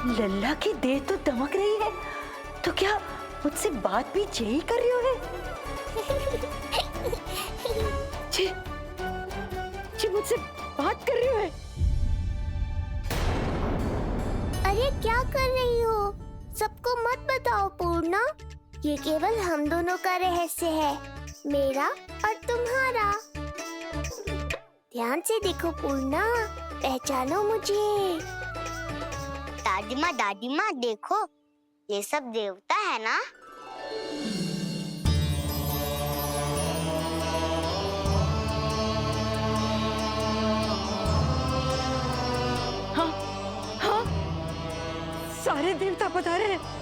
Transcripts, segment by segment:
लल्ला की देह तो दमक रही है, तो क्या मुझसे बात भी यही कर रही हो है? जी मुझसे बात कर रही हो है? अरे क्या कर रही हो? सबको मत बताओ पूर्णा, ये केवल हम दोनों का रहस्य है, मेरा और तुम्हारा। ध्यान से देखो पूर्णा, पहचानो मुझे। दादी माँ देखो, ये सब देवता है ना? हाँ हाँ, सारे देवता पधारे हैं।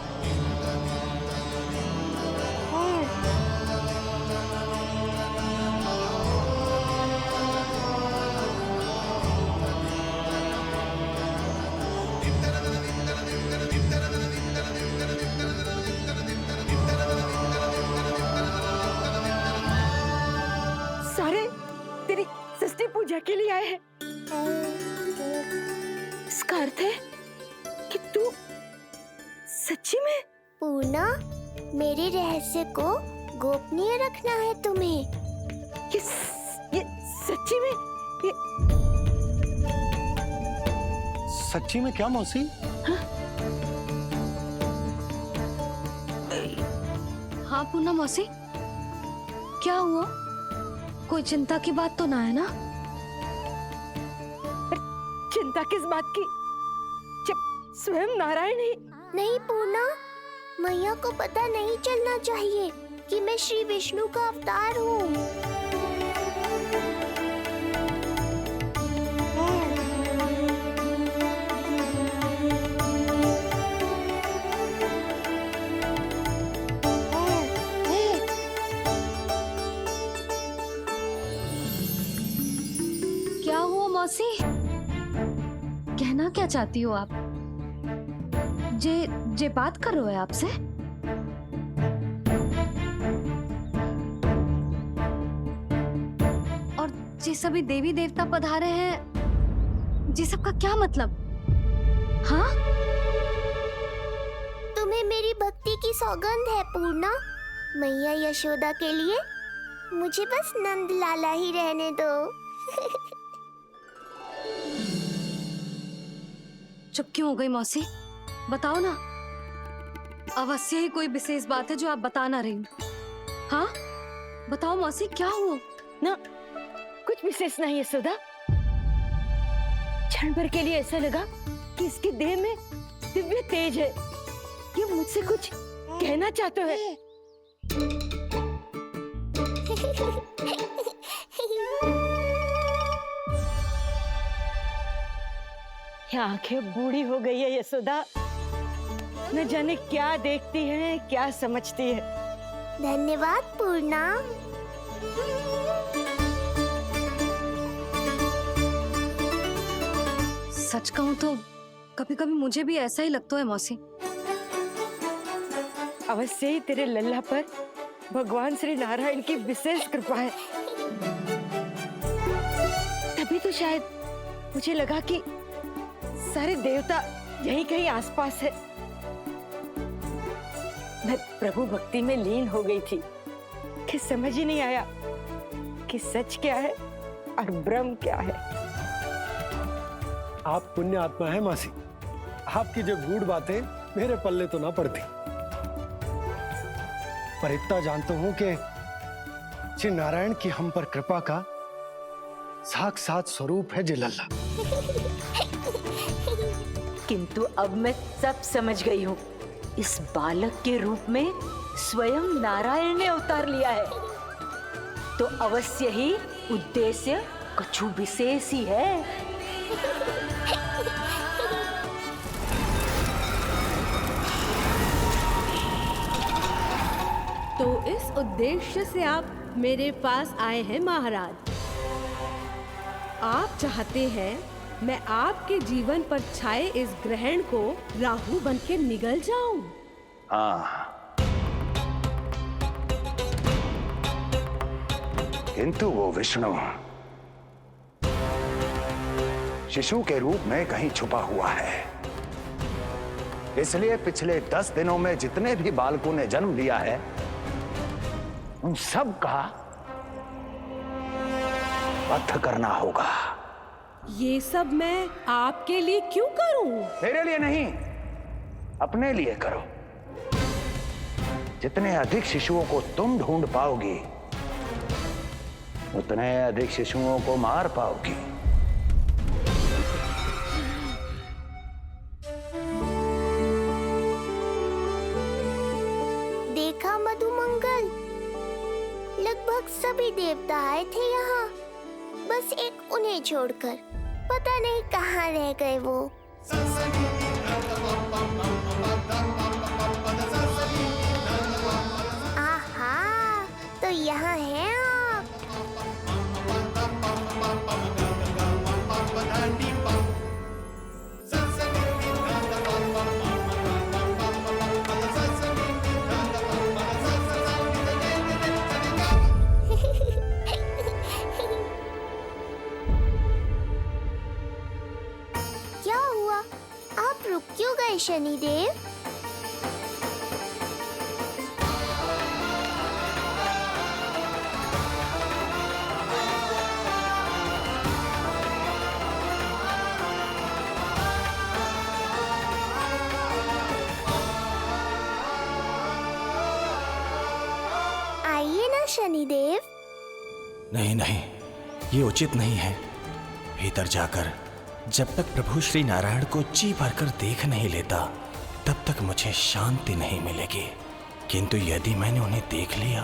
सारे तेरी सृष्टि पूजा के लिए आए हैं। इसका अर्थ है कि तू सच्ची में? पूर्णा, मेरे रहस्य को गोपनीय रखना है तुम्हें। ये सच्ची में? सच्ची में क्या मौसी? हाँ पूर्णा मौसी, क्या हुआ? कोई चिंता की बात तो ना है ना? चिंता किस बात की, जब स्वयं नारायण ही। नहीं पूर्णा, मैया को पता नहीं चलना चाहिए कि मैं श्री विष्णु का अवतार हूँ। क्या हुआ मौसी? कहना क्या चाहती हो आप? जे बात कर रहे हो आपसे? और जे सभी देवी देवता पधारे हैं, जी सबका क्या मतलब? हाँ? तुम्हें मेरी भक्ति की सौगंध है पूर्णा। मैया यशोदा के लिए मुझे बस नंद लाला ही रहने दो। चुप क्यों हो गई मौसी? बताओ ना। अवश्य ही कोई विशेष बात है जो आप बता ना रही। हाँ बताओ मौसी, क्या हुआ? ना कुछ विशेष नहीं है सुधा। क्षण भर के लिए ऐसा लगा कि इसके देह में दिव्य तेज है, ये मुझसे कुछ कहना चाहते हैं। ये आंखें बूढ़ी हो गई है यशोदा, न जाने क्या देखती है, क्या समझती है। धन्यवाद पूर्णा। सच कहूं तो कभी कभी मुझे भी ऐसा ही लगता है मौसी। अवश्य ही तेरे लल्ला पर भगवान श्री नारायण की विशेष कृपा है। तभी तो शायद मुझे लगा कि सारे देवता यहीं कहीं आसपास है। मैं प्रभु भक्ति में लीन हो गई थी कि समझ ही नहीं आया कि सच क्या है और भ्रम क्या है। आप पुण्य आत्मा है मासी, आपकी जो गूढ़ बातें मेरे पल्ले तो ना पड़ती, पर इतना जानता हूं कि श्री नारायण की हम पर कृपा का साक्षात स्वरूप है जी लल्ला। किंतु अब मैं सब समझ गई हूँ। इस बालक के रूप में स्वयं नारायण ने अवतार लिया है, तो अवश्य ही उद्देश्य कुछ विशेष ही है। तो इस उद्देश्य से आप मेरे पास आए हैं महाराज। आप चाहते हैं मैं आपके जीवन पर छाए इस ग्रहण को राहु बनके निगल जाऊं? हाँ, किंतु वो विष्णु शिशु के रूप में कहीं छुपा हुआ है। इसलिए पिछले 10 दिनों में जितने भी बालकों ने जन्म लिया है उन सब का वध करना होगा। ये सब मैं आपके लिए क्यों करूं? तेरे लिए नहीं, अपने लिए करो। जितने अधिक शिशुओं को तुम ढूंढ पाओगी उतने अधिक शिशुओं को मार पाओगी। देखा मधुमंगल, लगभग सभी देवता आए थे यहाँ, बस एक उन्हें छोड़कर। पता नहीं कहाँ रह गए वो। आहा, तो यहाँ हैं आप। क्या हुआ? आप रुक क्यों गए शनिदेव? आइए ना शनिदेव। नहीं नहीं, ये उचित नहीं है। भीतर जाकर जब तक प्रभु श्री नारायण को जी भरकर देख नहीं लेता तब तक मुझे शांति नहीं मिलेगी। किंतु यदि मैंने उन्हें देख लिया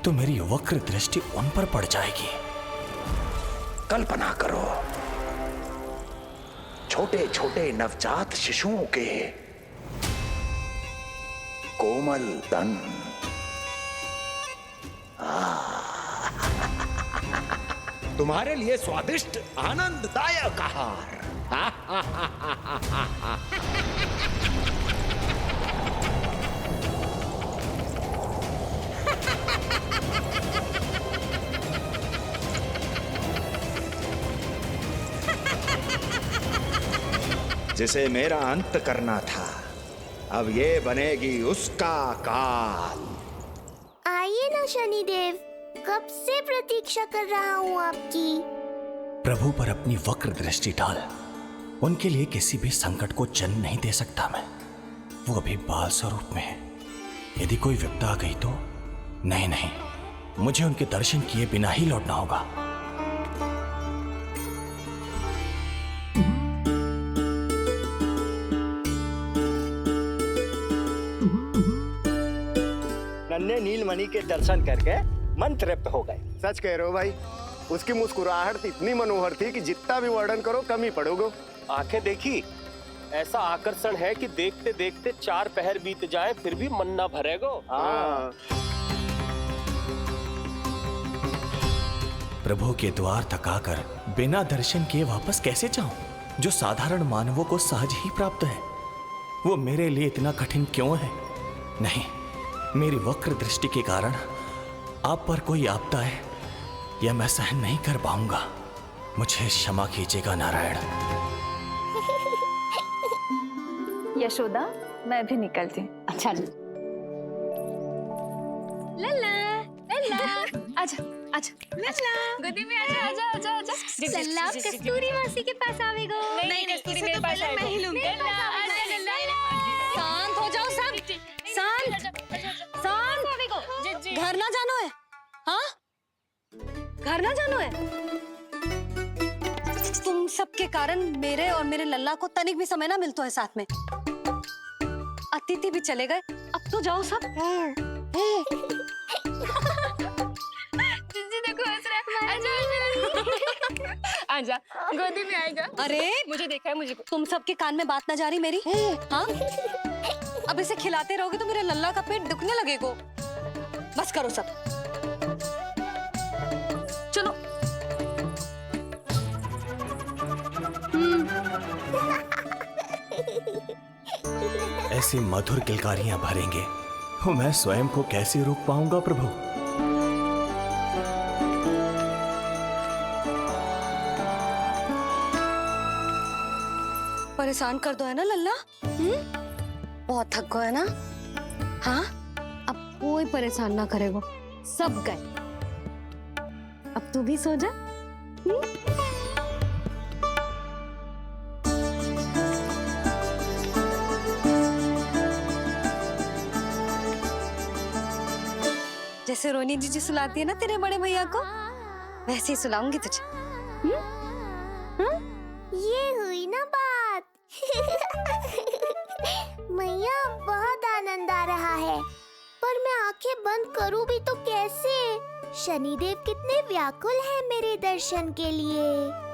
तो मेरी वक्र दृष्टि उन पर पड़ जाएगी। कल्पना करो, छोटे छोटे नवजात शिशुओं के कोमल तन, तुम्हारे लिए स्वादिष्ट आनंददायक आहार। जिसे मेरा अंत करना था, अब ये बनेगी उसका काल। आइए ना शनिदेव, कब से प्रतीक्षा कर रहा हूँ आपकी। प्रभु पर अपनी वक्र दृष्टि डाल। उनके लिए किसी भी संकट को जन्म नहीं दे सकता मैं। वो अभी बाल स्वरूप में है। यदि कोई विपदा आ गई तो नहीं नहीं, मुझे उनके दर्शन किए बिना ही लौटना होगा। नन्हे नीलमणि के दर्शन करके मन तृप्त हो गए। सच कह रहे हो भाई, उसकी मुस्कुराहट इतनी मनोहर थी कि जितना भी वर्णन करो कम ही पड़ोगे। आंखें देखी, ऐसा आकर्षण है कि देखते देखते 4 पहर बीत जाए फिर भी मन ना भरेगो। हाँ। प्रभु के द्वार तक आकर बिना दर्शन किए वापस कैसे जाऊं, जो साधारण मानवों को सहज ही प्राप्त है। वो मेरे लिए इतना कठिन क्यों है? नहीं, मेरी वक्र दृष्टि के कारण आप पर कोई आपदा है या मैं सहन नहीं कर पाऊंगा। मुझे क्षमा कीजिएगा नारायण। यशोदा, मैं भी निकलती हूँ। अच्छा लल्ला लल्ला, आजा आजा लल्ला, गोदी में आजा आजा आजा आजा। लल्ला, कस्तूरी मासी के पास आवेगो। नहीं कस्तूरी मेरे पास आएगा। मैं ही लूंगी। लल्ला आजा लल्ला। शांत हो जाओ सब, शांत शांत। घर ना जानो है? हाँ, घर ना जानो है? तुम सबके कारण मेरे और मेरे लल्ला को तनिक भी समय ना मिलता है साथ में। अतिथि भी चले गए, अब तो जाओ सब। जी देखो हंस रहा है। आजा आजा, गोदी में आएगा। अरे मुझे देखा है, मुझे तुम सबके कान में बात ना जा रही मेरी? हाँ, अब इसे खिलाते रहोगे तो मेरे लल्ला का पेट दुखने लगेगा। बस करो सब, चलो। ऐसी मधुर किलकारियां भरेंगे तो मैं स्वयं को कैसे रोक पाऊंगा प्रभु? परेशान कर दो है ना लल्ला? बहुत थक गए ना? हाँ, अब कोई परेशान ना करेगा, सब गए। अब तू भी सो जा। जैसे रोनी जीजी सुलाती है ना तेरे बड़े भैया को, वैसे ही सुलाऊंगी तुझे। ये हुई ना बात। मैया बहुत आनंद आ रहा है, पर मैं आंखें बंद करूं भी तो कैसे? शनिदेव कितने व्याकुल हैं मेरे दर्शन के लिए।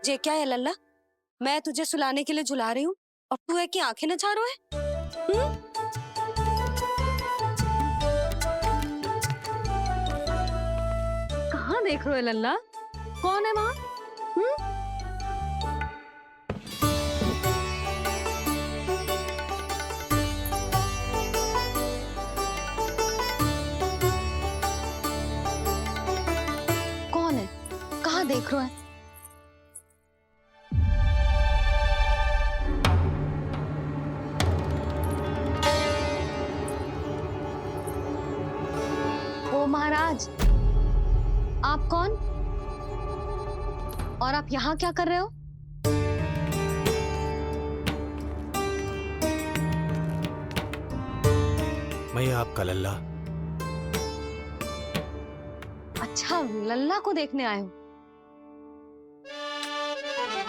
ये क्या है लल्ला? मैं तुझे सुलाने के लिए झुला रही हूँ और तू है कि आंखें नचा रहा है? कहाँ देख रहे हो लल्ला? कौन है वहाँ? कौन है? कहाँ देख रहे हो? महाराज, आप कौन और आप यहाँ क्या कर रहे हो? मैं आपका लल्ला। अच्छा, लल्ला को देखने आए हो?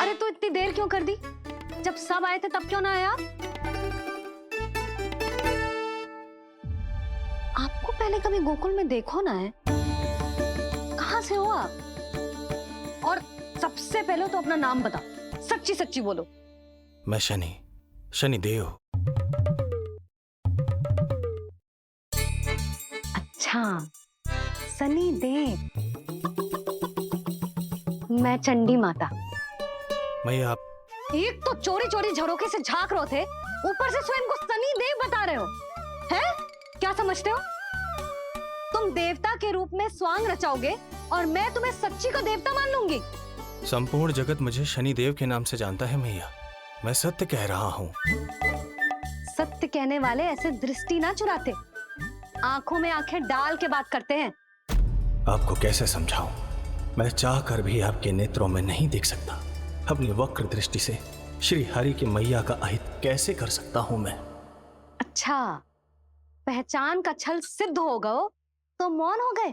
अरे तो इतनी देर क्यों कर दी? जब सब आए थे तब क्यों ना आया? आपको पहले कभी गोकुल में देखो ना है? कहाँ से हो आप? और सबसे पहले तो अपना नाम बताओ, सच्ची सच्ची बोलो। मैं शनिदेव। अच्छा, शनिदेव। मैं चंडी माता। मैं आप एक तो चोरी चोरी झरोखे से झांक रहे थे, ऊपर से स्वयं को शनिदेव बता रहे हो, हैं? क्या समझते हो? तुम देवता के रूप में स्वांग रचाओगे और मैं तुम्हें सच्ची का देवता मान लूंगी। संपूर्ण जगत मुझे शनिदेव के नाम से जानता है मैया। मैं सत्य कह रहा हूँ। सत्य कहने वाले ऐसे दृष्टि ना चुराते, आंखों में आंखें डाल के बात करते हैं। आपको कैसे समझाऊं? मैं चाह कर भी आपके नेत्रों में नहीं देख सकता। अपनी वक्र दृष्टि से श्री हरि की मैया का अहित कैसे कर सकता हूं मैं? अच्छा, पहचान का छल सिद्ध हो गया तो मौन हो गए?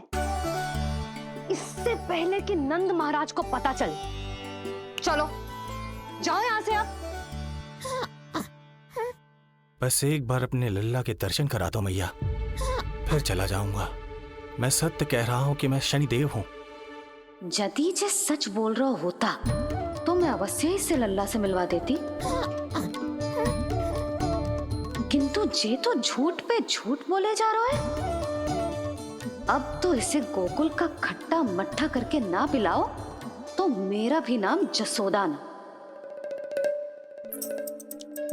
इससे पहले कि नंद महाराज को पता चले। चलो जाओ यहां से अब। बस एक बार अपने लल्ला के दर्शन करा दो मैया, फिर चला जाऊंगा। मैं सत्य कह रहा हूं कि मैं शनिदेव हूं। यदि जे सच बोल रहा होता तो मैं अवश्य ही इसे लल्ला से मिलवा देती, किंतु जे तो झूठ पे झूठ बोले जा रहा है। अब तो इसे गोकुल का खट्टा मट्ठा करके ना पिलाओ तो मेरा भी नाम जसोदा ना।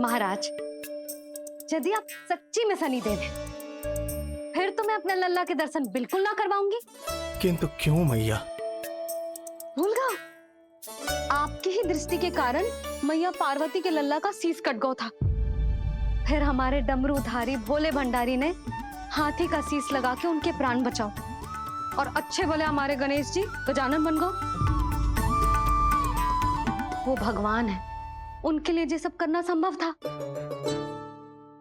महाराज, यदि आप सच्ची में शनिदेव हैं, फिर तो मैं अपने लल्ला के दर्शन बिल्कुल ना करवाऊंगी। किंतु क्यों मैया? भूल गया? आपकी ही दृष्टि के कारण मैया पार्वती के लल्ला का शीश कट गया था। फिर हमारे डमरूधारी भोले भंडारी ने हाथी का शीश लगा के उनके प्राण बचाओ, और अच्छे भले हमारे गणेश जी गजानन बन गए। वो भगवान है, उनके लिए ये सब करना संभव था,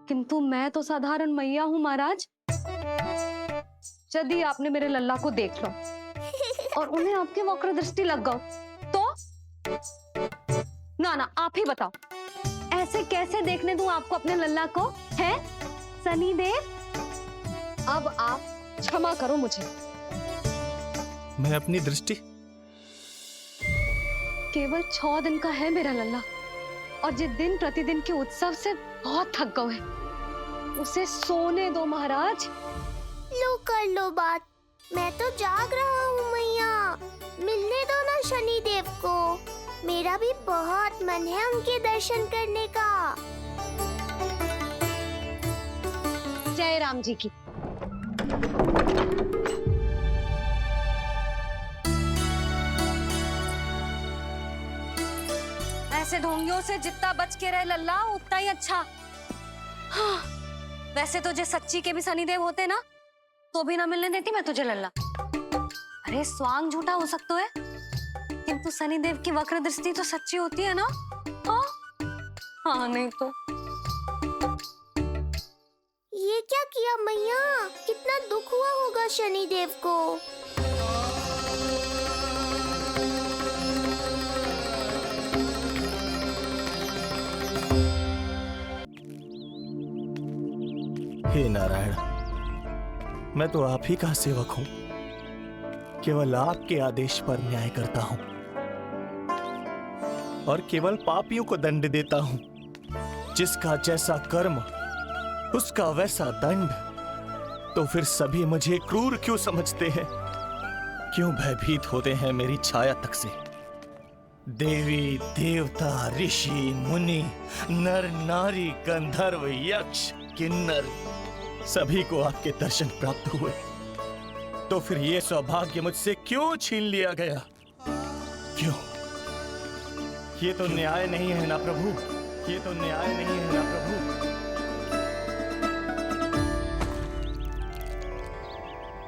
किंतु मैं तो साधारण मैया हूं महाराज। यदि आपने मेरे लल्ला को देख लो और उन्हें आपकी वक्र दृष्टि लग गई तो? ना ना, आप ही बताओ, ऐसे कैसे देखने दूं आपको अपने लल्ला को, है सनी देव? अब आप क्षमा करो मुझे। मैं अपनी दृष्टि केवल 6 दिन का है मेरा लल्ला, और जिस दिन प्रतिदिन के उत्सव से बहुत थक गए, उसे सोने दो महाराज। लो कर लो बात, मैं तो जाग रहा हूँ मैया। मिलने दो ना शनि देव को, मेरा भी बहुत मन है उनके दर्शन करने का। जय राम जी की। ऐसे ढोंगियों से जितना बच के रहे लल्ला उतना ही अच्छा। हाँ, वैसे तुझे सच्ची के भी शनिदेव होते ना तो भी ना मिलने देती मैं तुझे लल्ला। अरे स्वांग झूठा हो सकता है, किंतु शनिदेव की वक्र दृष्टि तो सच्ची होती है ना। हाँ, हाँ नहीं तो। ये क्या किया मैया, कितना दुख हुआ होगा शनि देव को। हे नारायण, मैं तो आप ही का सेवक हूं, केवल आपके आदेश पर न्याय करता हूं और केवल पापियों को दंड देता हूं। जिसका जैसा कर्म उसका वैसा दंड। तो फिर सभी मुझे क्रूर क्यों समझते हैं? क्यों भयभीत होते हैं मेरी छाया तक से? देवी देवता ऋषि मुनि नर नारी गंधर्व यक्ष किन्नर सभी को आपके दर्शन प्राप्त हुए, तो फिर ये सौभाग्य मुझसे क्यों छीन लिया गया? क्यों? ये तो न्याय नहीं है ना प्रभु, ये तो न्याय नहीं है ना प्रभु।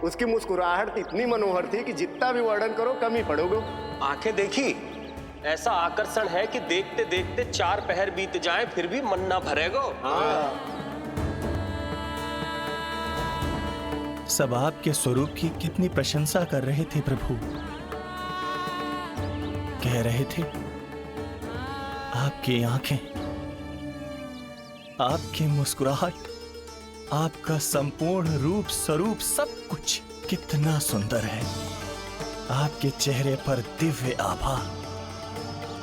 उसकी मुस्कुराहट इतनी मनोहर थी कि जितना भी वर्णन करो कम ही पड़ोगे। आंखें देखी, ऐसा आकर्षण है कि देखते देखते 4 पहर बीत जाए फिर भी मन ना भरेगो। सब आपके स्वरूप की कितनी प्रशंसा कर रहे थे प्रभु। कह रहे थे आपकी आंखें, आपकी मुस्कुराहट, आपका संपूर्ण रूप स्वरूप सब कुछ कितना सुंदर है। आपके चेहरे पर दिव्य आभा,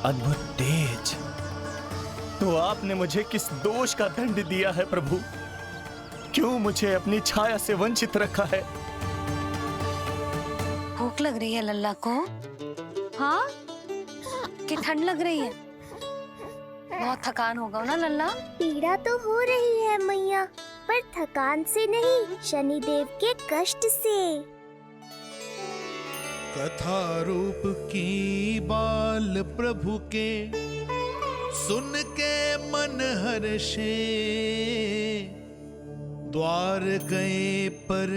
अद्भुत तेज। तो आपने मुझे किस दोष का दंड दिया है प्रभु? क्यों मुझे अपनी छाया से वंचित रखा है? भूख लग रही है लल्ला को? हाँ, कि ठंड लग रही है? बहुत थकान होगा ना लल्ला? पीड़ा तो हो रही है मैया, पर थकान से नहीं, शनि देव के कष्ट से। कथा रूप की बाल प्रभु के सुन के मन हर्षे, द्वार गए पर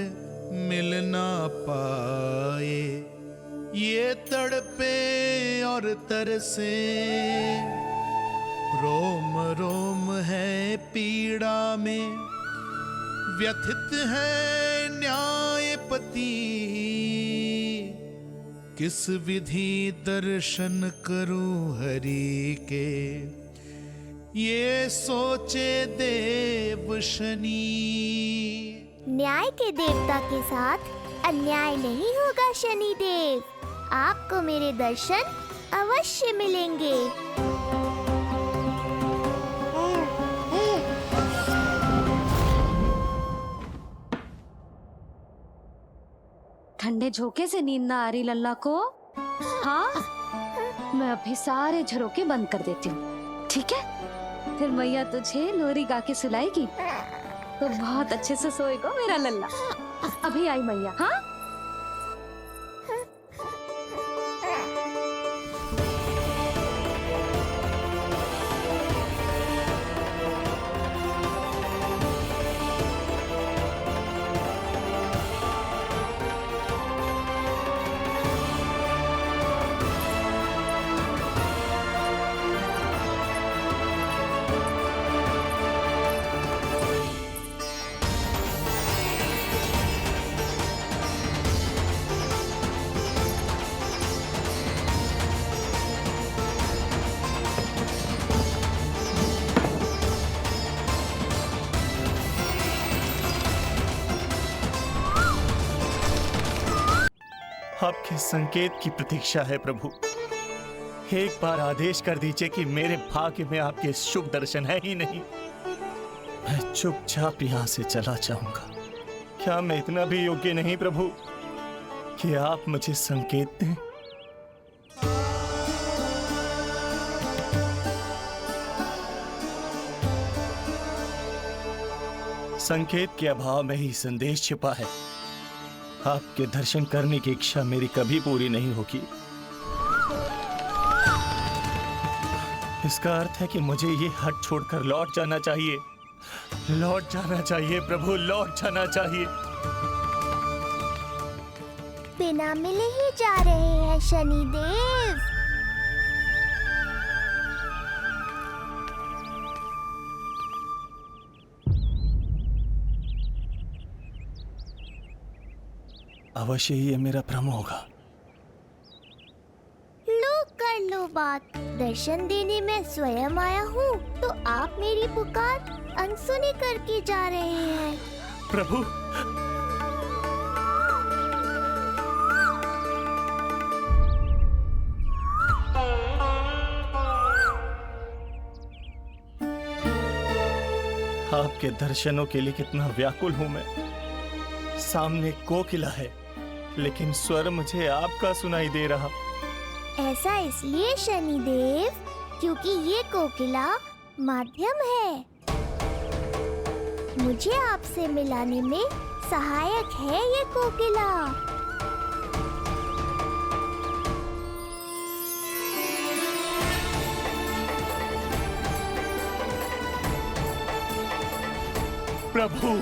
मिल ना पाए, ये तड़पे और तरसे, रोम रोम है पीड़ा में, व्यथित है न्यायपति, किस विधि दर्शन करूं हरि के, ये सोचे देव शनि। न्याय के देवता के साथ अन्याय नहीं होगा शनि देव, आपको मेरे दर्शन अवश्य मिलेंगे। ठंडे झोंके से नींद ना आ रही लल्ला को? हाँ, मैं अभी सारे झरोके बंद कर देती हूँ, ठीक है? फिर मैया तुझे लोरी गा के सुलाएगी तो बहुत अच्छे से सोएगा मेरा लल्ला। अभी आई मैया। हाँ, संकेत की प्रतीक्षा है प्रभु। एक बार आदेश कर दीजिए कि मेरे भाग्य में आपके शुभ दर्शन है ही नहीं, मैं चुपचाप यहां से चला जाऊंगा। क्या मैं इतना भी योग्य नहीं प्रभु कि आप मुझे संकेत दें? संकेत के अभाव में ही संदेश छिपा है। आपके दर्शन करने की इच्छा मेरी कभी पूरी नहीं होगी। इसका अर्थ है कि मुझे ये हट छोड़कर लौट जाना चाहिए। लौट जाना चाहिए प्रभु, लौट जाना चाहिए। बिना मिले ही जा रहे हैं शनिदेव। अवश्य ही ये मेरा भ्रम होगा। लो कर लो बात। दर्शन देने मैं स्वयं आया हूँ तो आप मेरी पुकार अनसुनी करके जा रहे हैं। प्रभु, आपके दर्शनों के लिए कितना व्याकुल हूं मैं। सामने कोकिला है लेकिन स्वर मुझे आपका सुनाई दे रहा। ऐसा इसलिए शनिदेव क्योंकि ये कोकिला माध्यम है। मुझे आपसे मिलाने में सहायक है ये कोकिला। प्रभु,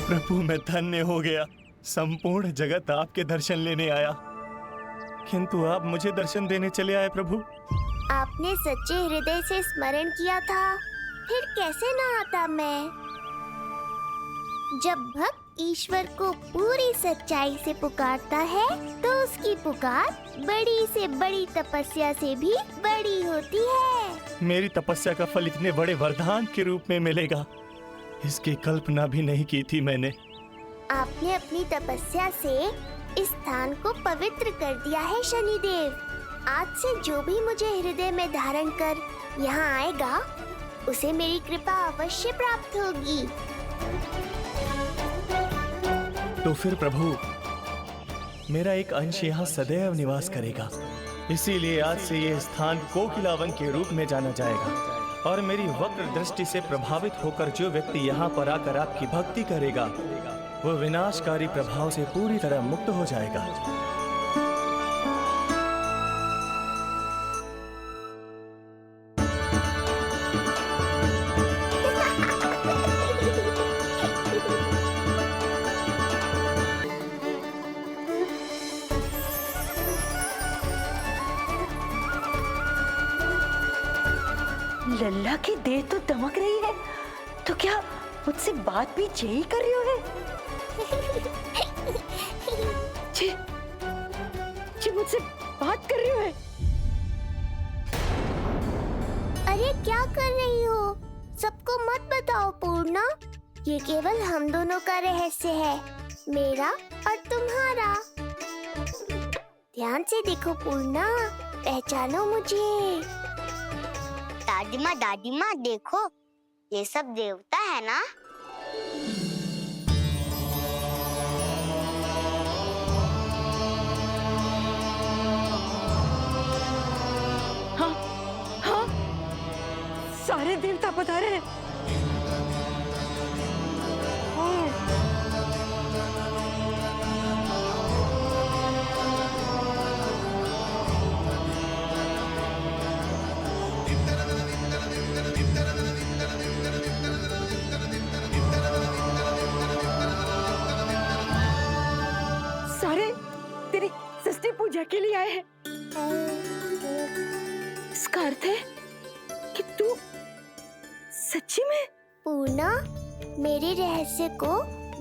प्रभु मैं धन्य हो गया। संपूर्ण जगत आपके दर्शन लेने आया, किंतु आप मुझे दर्शन देने चले आए प्रभु। आपने सच्चे हृदय से स्मरण किया था, फिर कैसे न आता मैं। जब भक्त ईश्वर को पूरी सच्चाई से पुकारता है तो उसकी पुकार बड़ी से बड़ी तपस्या से भी बड़ी होती है। मेरी तपस्या का फल इतने बड़े वरदान के रूप में मिलेगा, इसकी कल्पना भी नहीं की थी मैंने। आपने अपनी तपस्या से इस स्थान को पवित्र कर दिया है शनिदेव। आज से जो भी मुझे हृदय में धारण कर यहाँ आएगा उसे मेरी कृपा अवश्य प्राप्त होगी। तो फिर प्रभु, मेरा एक अंश यहाँ सदैव निवास करेगा। इसीलिए आज से ये स्थान कोकिलावन के रूप में जाना जाएगा और मेरी वक्र दृष्टि से प्रभावित होकर जो व्यक्ति यहाँ पर आकर आपकी भक्ति करेगा वो विनाशकारी प्रभाव से पूरी तरह मुक्त हो जाएगा। लल्ला की देह तो दमक रही है, तो क्या मुझसे बात भी यही कर रही हो? जी मुझसे बात कर रही हो? अरे क्या कर रही हो? सबको मत बताओ पूर्णा, ये केवल हम दोनों का रहस्य है, मेरा और तुम्हारा। ध्यान से देखो पूर्णा, पहचानो मुझे। दादी माँ देखो, ये सब देवता है ना? हाँ, हाँ, सारे देवता पधारे हैं। पूजा के लिए आए हैं। इसका अर्थ है कि तू सच्ची में? पूर्णा, मेरे रहस्य को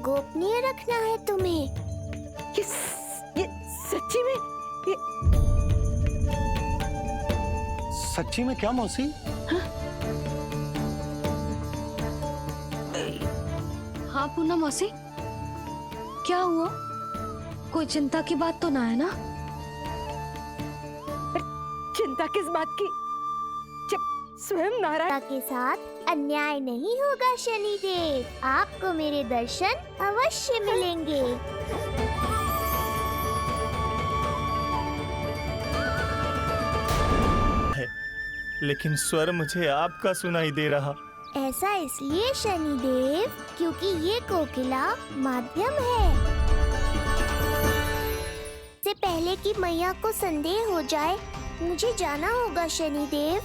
गोपनीय रखना है तुम्हें। ये सच्ची में सच्ची में क्या मौसी? हाँ पूनम मौसी, क्या हुआ? कोई चिंता की बात तो ना है ना? चिंता किस बात की, जब स्वयं नारायण के साथ अन्याय नहीं होगा शनिदेव। आपको मेरे दर्शन अवश्य मिलेंगे। लेकिन स्वर मुझे आपका सुनाई दे रहा। ऐसा इसलिए शनिदेव क्योंकि ये कोकिला माध्यम है। से पहले कि मैया को संदेह हो जाए, मुझे जाना होगा शनिदेव।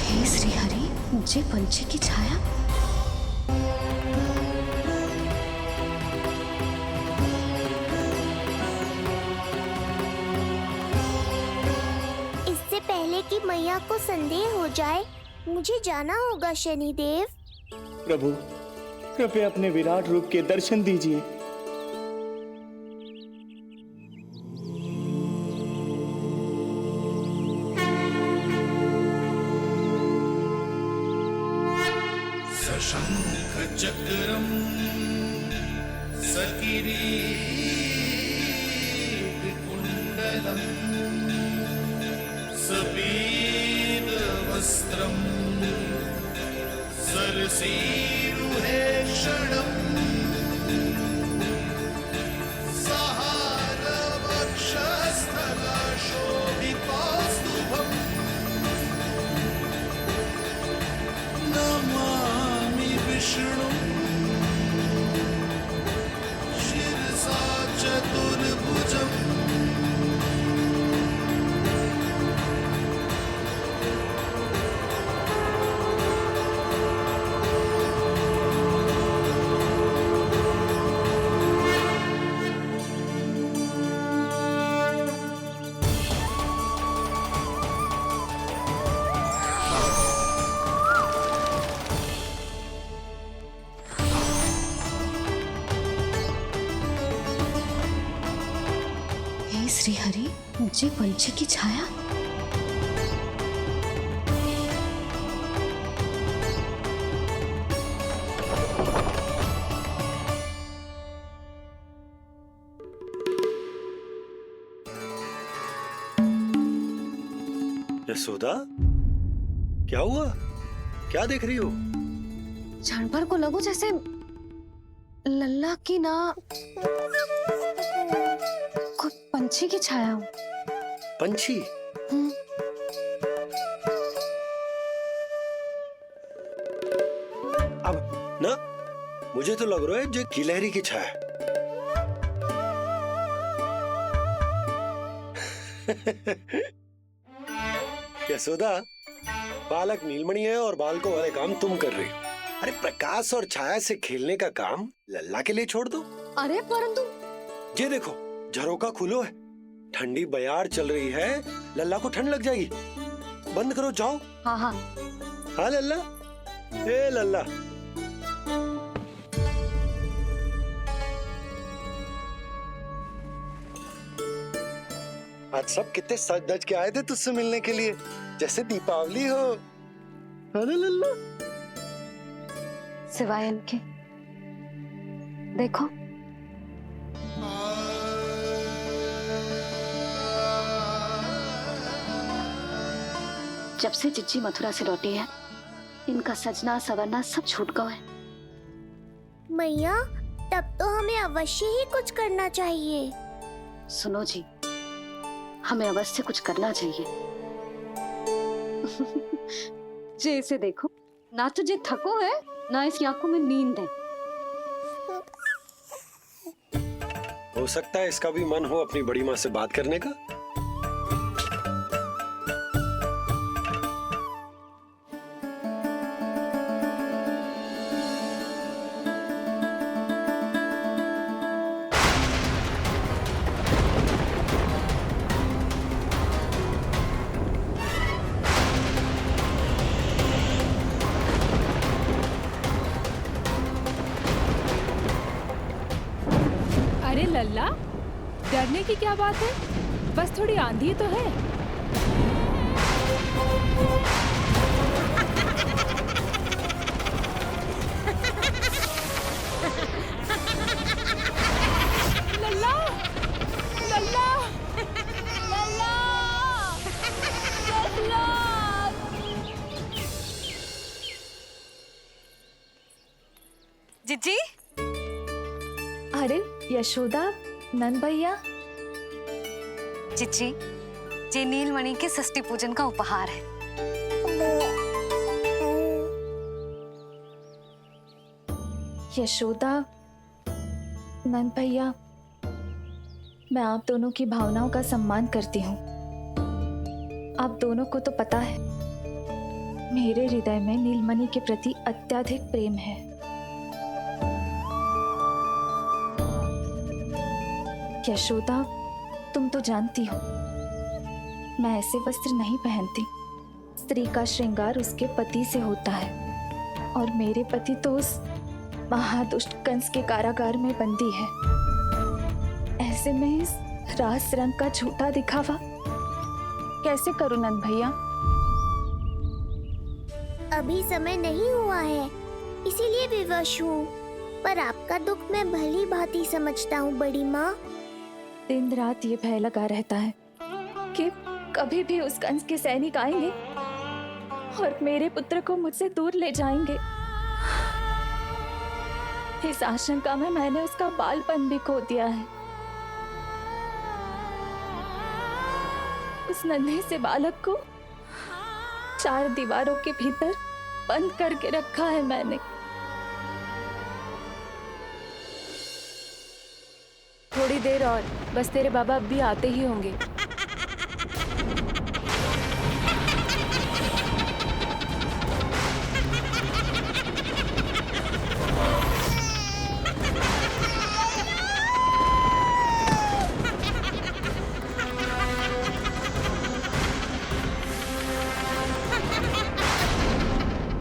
हे श्री हरि, मुझे पंछी की छाया। इससे पहले कि मैया को संदेह हो जाए, मुझे जाना होगा शनिदेव। प्रभु, कृपया अपने विराट रूप के दर्शन दीजिए। सशंख चक्रम सकिरीट कुंडलम सपीत वस्त्रम सरसीरुहे क्षणम सहार वक्षस्थल शोभितौस्तुभम् नमामि विष्णुं शिरसा चतुर्भुजम्। हे श्री हरि, मुझे पंछी की छाया। यशोदा, क्या हुआ? क्या देख रही हो? क्षण भर को लगो जैसे लल्ला की ना कोई पंछी की छाया हो। पंछी? अब ना मुझे तो लग रहा है जो गिलहरी की छाया। यशोदा, बालक नीलमणि है और बालकों वाले काम तुम कर रही हो। अरे प्रकाश और छाया से खेलने का काम लल्ला के लिए छोड़ दो। अरे परंतु ये देखो, झरोका खुलो है, ठंडी बयार चल रही है, लल्ला को ठंड लग जाएगी। बंद करो, जाओ। हाँ हाँ हाँ लल्ला, ए लल्ला। आज सब कितने सज धज के आए थे तुझसे मिलने के लिए, जैसे दीपावली हो। है ना लल्ला? सिवाय इनके देखो, जब से चिच्ची मथुरा से लौटी है, इनका सजना सवरना सब छूट गया है। मैया, तब तो हमें अवश्य ही कुछ करना चाहिए। सुनो जी, हमें अवश्य कुछ करना चाहिए। जे इसे देखो, ना तो जे थको है, ना इसकी आंखों में नींद है। हो सकता है इसका भी मन हो अपनी बड़ी माँ से बात करने का। लल्ला, डरने की क्या बात है? बस थोड़ी आंधी तो है। लल्ला, लल्ला, लल्ला, लल्ला। जीजी, अरे यशोदा, नंद भैया। जीजी, ये नीलमणि के षष्ठी पूजन का उपहार है। यशोदा, नंद भैया, मैं आप दोनों की भावनाओं का सम्मान करती हूँ। आप दोनों को तो पता है मेरे हृदय में नीलमणि के प्रति अत्यधिक प्रेम है। यशोदा, तुम तो जानती हो मैं ऐसे वस्त्र नहीं पहनती। स्त्री का श्रृंगार उसके पति से होता है और मेरे पति तो उस महादुष्ट कंस के कारागार में बंदी है। ऐसे में इस रास रंग का झूठा दिखावा कैसे करूं नंद भैया? अभी समय नहीं हुआ है, इसीलिए विवश हूँ। पर आपका दुख मैं भली भांति समझता हूँ बड़ी माँ। दिन रात ये भय लगा रहता है कि कभी भी उस कंस के सैनिक आएंगे और मेरे पुत्र को मुझसे दूर ले जाएंगे। इस आशंका में मैंने उसका बालपन भी खो दिया है। उस नन्हे से बालक को 4 दीवारों के भीतर बंद करके रखा है मैंने। थोड़ी देर और, बस तेरे बाबा अब भी आते ही होंगे।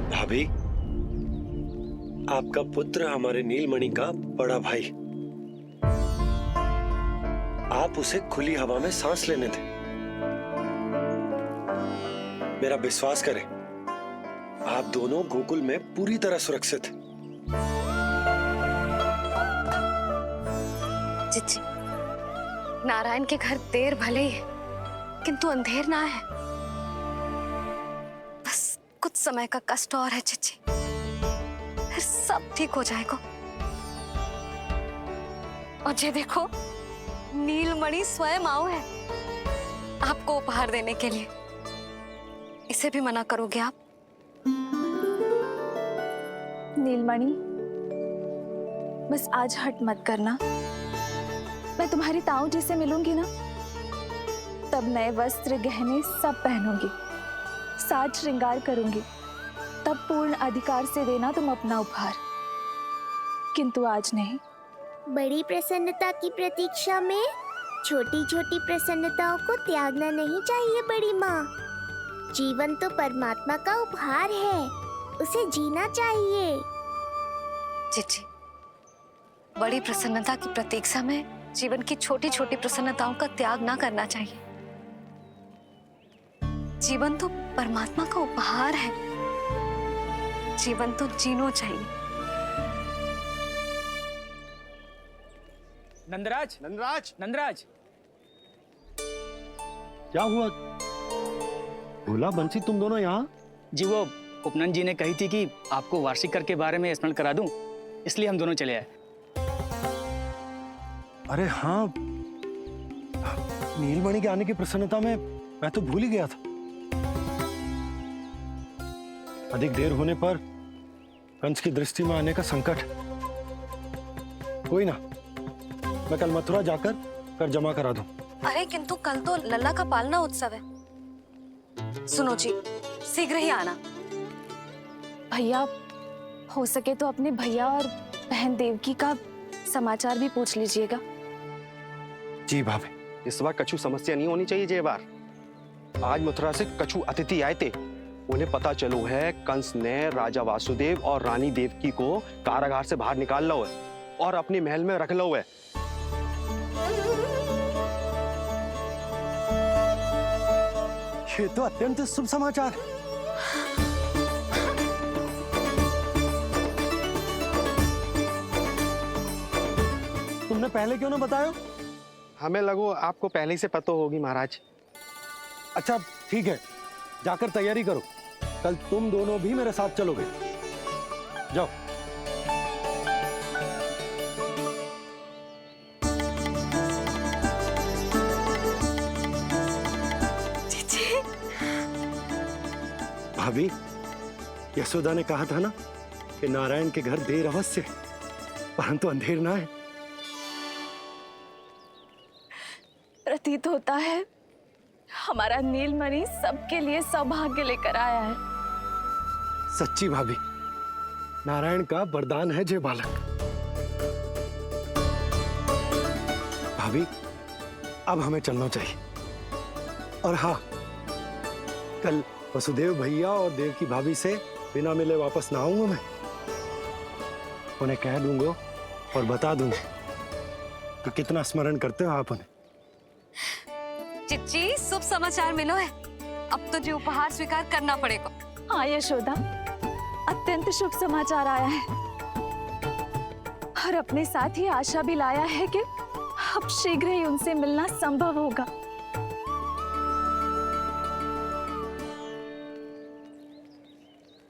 भाभी, आपका पुत्र हमारे नीलमणि का बड़ा भाई। आप उसे खुली हवा में सांस लेने दें। मेरा विश्वास करें, आप दोनों गोकुल में पूरी तरह सुरक्षित हैं। जीजी, नारायण के घर देर भले ही है, किंतु अंधेर ना है। बस कुछ समय का कष्ट और है जीजी, फिर सब ठीक हो जाएगा। और ये देखो, नीलमणि स्वयं आओ है आपको उपहार देने के लिए। इसे भी मना करोगे आप? नीलमणि, बस आज हट मत करना। मैं तुम्हारी ताऊ जी से मिलूंगी ना, तब नए वस्त्र गहने सब पहनूंगी, साज श्रृंगार करूंगी। तब पूर्ण अधिकार से देना तुम अपना उपहार, किंतु आज नहीं। बड़ी प्रसन्नता की प्रतीक्षा में छोटी छोटी प्रसन्नताओं को त्यागना नहीं चाहिए बड़ी माँ। जीवन तो परमात्मा का उपहार है, उसे जीना चाहिए। जीजी, बड़ी प्रसन्नता की प्रतीक्षा में जीवन की छोटी छोटी प्रसन्नताओं का त्याग ना करना चाहिए। जीवन तो परमात्मा का उपहार है, जीवन तो जीना चाहिए। नंदराज, नंदराज, नंदराज, क्या हुआ? भोला, बंसी, तुम दोनों यहाँ? जी, वो उपनंद जी ने कही थी कि आपको वार्षिक कर के बारे में स्मरण करा दूं, इसलिए हम दोनों चले आए। अरे हाँ, नीलमणि के आने की प्रसन्नता में मैं तो भूल ही गया था। अधिक देर होने पर कंस की दृष्टि में आने का संकट। कोई ना, मैं कल मथुरा जाकर कर जमा करा दूं। अरे किंतु कल तो लल्ला का पालना उत्सव है। सुनो जी, शीघ्र ही आना। भैया, हो सके तो अपने भैया और बहन देवकी का समाचार भी पूछ लीजिएगा। जी भाभी। इस बार कछु समस्या नहीं होनी चाहिए। ये बार आज मथुरा से कछु अतिथि आए थे, उन्हें पता चलो है कंस ने राजा वासुदेव और रानी देवकी को कारागार से बाहर निकाल लो है और अपने महल में रख लो है। ये तो अत्यंत शुभ समाचार। तुमने पहले क्यों ना बताया? हमें लगो आपको पहले से पता होगी महाराज। अच्छा ठीक है, जाकर तैयारी करो, कल तुम दोनों भी मेरे साथ चलोगे। जाओ। भाभी, यशोदा ने कहा था ना कि नारायण के घर देर अवश्य है, परंतु अंधेर ना है। प्रतीत होता है हमारा नीलमणि सबके लिए सौभाग्य लेकर आया है। सच्ची भाभी, नारायण का वरदान है जय बालक। भाभी, अब हमें चलना चाहिए। और हाँ, कल वसुदेव भैया और देव की भाभी से बिना मिले वापस ना आऊंगा मैं। उन्हें कह दूंगा और बता दूंगा कि कितना स्मरण करते हो आप उन्हें। चिच्ची, शुभ समाचार मिलो है। अब तुझे उपहार स्वीकार करना पड़ेगा। हाँ यशोदा, अत्यंत शुभ समाचार आया है और अपने साथ ही आशा भी लाया है कि अब शीघ्र ही उनसे मिलना संभव होगा।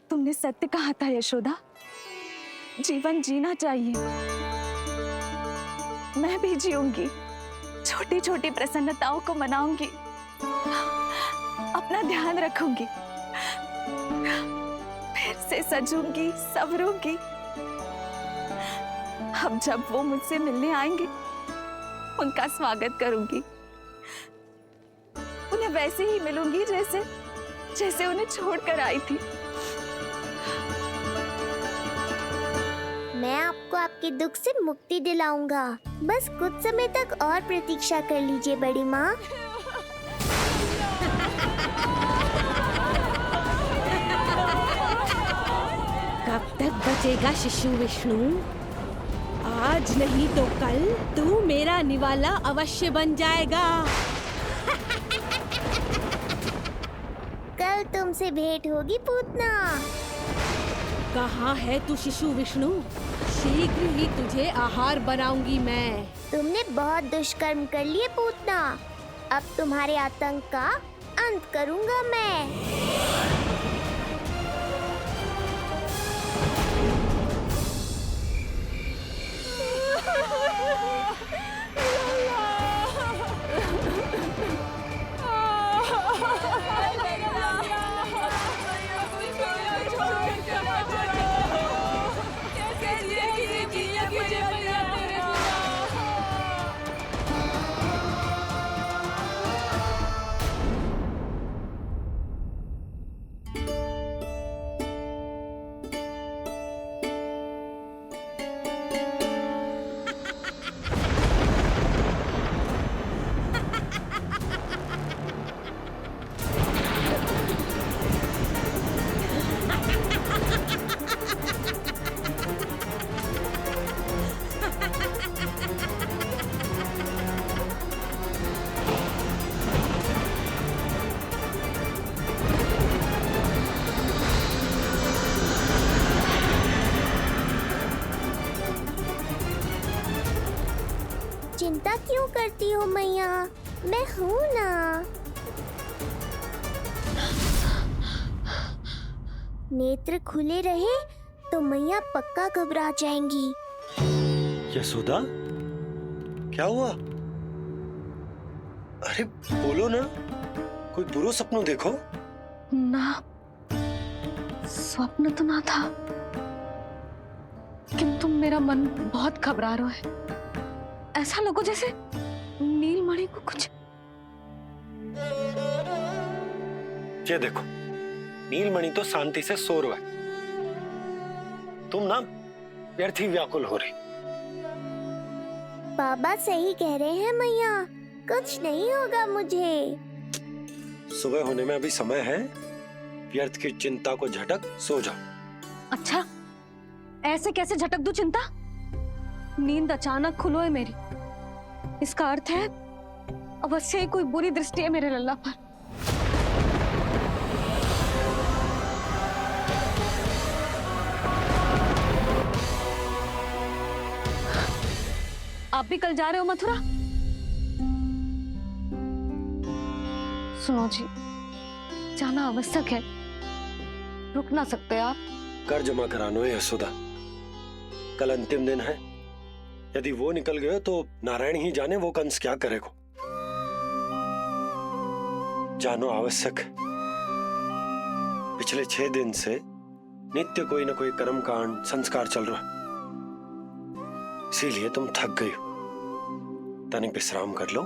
तुमने सत्य कहा था यशोदा, जीवन जीना चाहिए। मैं भी जीऊंगी, छोटी छोटी प्रसन्नताओं को मनाऊंगी, अपना ध्यान रखूंगी, फिर से सजूंगी, संवरूंगी। अब जब वो मुझसे मिलने आएंगे, उनका स्वागत करूंगी। उन्हें वैसे ही मिलूंगी जैसे उन्हें छोड़कर आई थी। मैं आपको आपके दुख से मुक्ति दिलाऊंगा। बस कुछ समय तक और प्रतीक्षा कर लीजिए बड़ी माँ। कब तक बचेगा शिशु विष्णु? आज नहीं तो कल तू मेरा निवाला अवश्य बन जाएगा। कल तुमसे भेंट होगी पूतना। कहाँ है तू शिशु विष्णु? शीघ्र ही तुझे आहार बनाऊंगी मैं। तुमने बहुत दुष्कर्म कर लिए पूतना। अब तुम्हारे आतंक का अंत करूंगा मैं। चिंता क्यों करती हो मैया? मैं हूँ ना। नेत्र खुले रहे तो मैया पक्का घबरा जाएंगी। यशोदा, क्या हुआ? अरे बोलो ना, कोई बुरा सपना देखो। ना, स्वप्न तो ना था, किंतु मेरा मन बहुत घबरा रहा है। ऐसा लगो जैसे नीलमणि को कुछ। ये देखो, नीलमणि तो शांति से सो रहा है, तुम ना व्यर्थ ही व्याकुल हो रही। बाबा सही कह रहे हैं मैया, कुछ नहीं होगा मुझे। सुबह होने में अभी समय है, व्यर्थ की चिंता को झटक सो जाओ। अच्छा, ऐसे कैसे झटक दूं चिंता? नींद अचानक खुलो है मेरी। इसका अर्थ है अवश्य ही कोई बुरी दृष्टि है मेरे लल्ला पर। आप भी कल जा रहे हो मथुरा? सुनो जी, जाना आवश्यक है, रुक ना सकते आप। कर जमा करानो है यशोदा, कल अंतिम दिन है। यदि वो निकल गए तो नारायण ही जाने वो कंस क्या करेगा। जानो आवश्यक। पिछले 6 दिन से नित्य कोई ना कोई कर्मकांड संस्कार चल रहा है, इसीलिए तुम थक गई हो। तनिक विश्राम कर लो,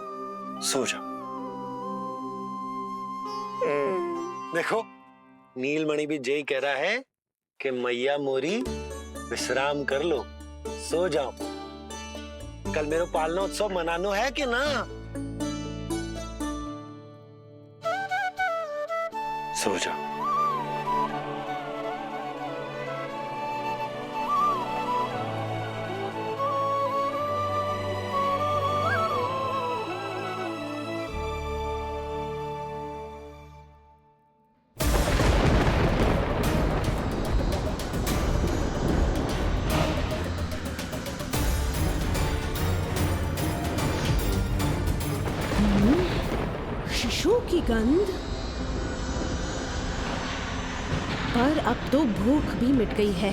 सो जाओ। देखो नीलमणि भी जय कह रहा है कि मैया मोरी विश्राम कर लो, सो जाओ। कल मेरा पालना उत्सव मनानो है कि ना? सो जाओ। शिशु की गंध। पर अब तो भूख भी मिट गई है।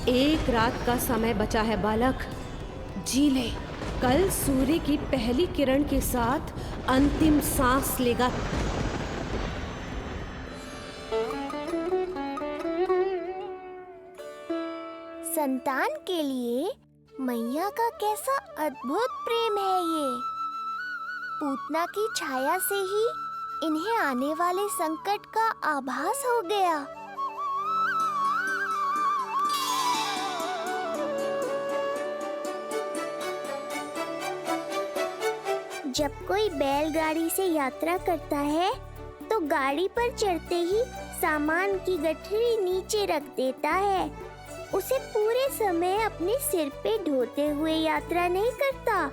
एक रात का समय बचा है बालक, जी ले। कल सूर्य की पहली किरण के साथ अंतिम सांस लेगा। संतान के लिए मैया का कैसा अद्भुत प्रेम है ये। पूतना की छाया से ही इन्हें आने वाले संकट का आभास हो गया। जब कोई बैलगाड़ी से यात्रा करता है तो गाड़ी पर चढ़ते ही सामान की गठरी नीचे रख देता है। उसे पूरे समय अपने सिर पे ढोते हुए यात्रा नहीं करता।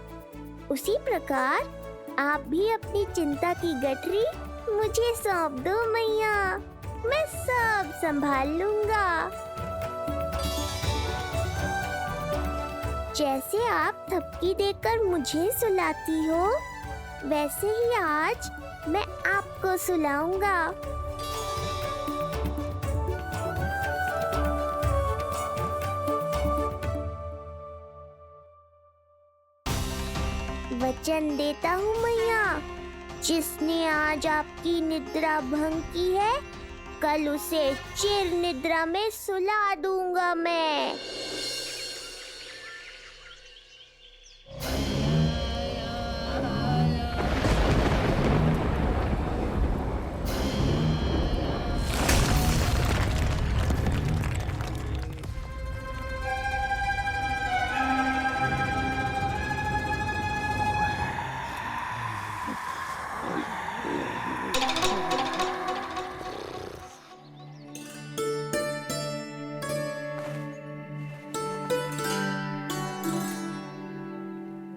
उसी प्रकार आप भी अपनी चिंता की गठरी मुझे सौंप दो मैया, मैं सब संभाल लूंगा। जैसे आप थपकी देकर मुझे सुलाती हो, वैसे ही आज मैं आपको सुलाऊंगा। वचन देता हूँ मैया, जिसने आज आपकी निद्रा भंग की है, कल उसे चिर निद्रा में सुला दूंगा मैं।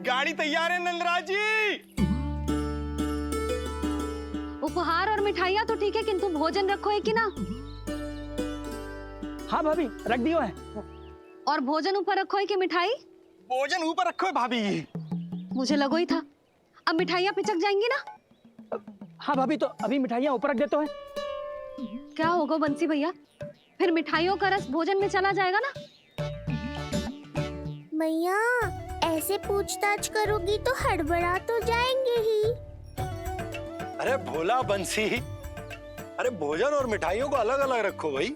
गाड़ी तैयार है नंदराज जी। उपहार और मिठाइयाँ तो ठीक है, किंतु भोजन रखो है कि ना? हाँ भाभी, रख दियो है। और भोजन ऊपर रखो है कि मिठाई? भोजन ऊपर रखो है भाभी। मुझे लगो ही था, अब मिठाइयाँ पिचक जाएंगी ना? हाँ भाभी, तो अभी मिठाइयाँ ऊपर रख देते हैं। क्या होगा बंसी भैया, फिर मिठाइयों का रस भोजन में चला जाएगा ना? मैया ऐसे पूछताछ करोगी तो हड़बड़ा तो जाएंगे ही। अरे भोला बंसी, अरे भोजन और मिठाइयों को अलग अलग रखो भाई।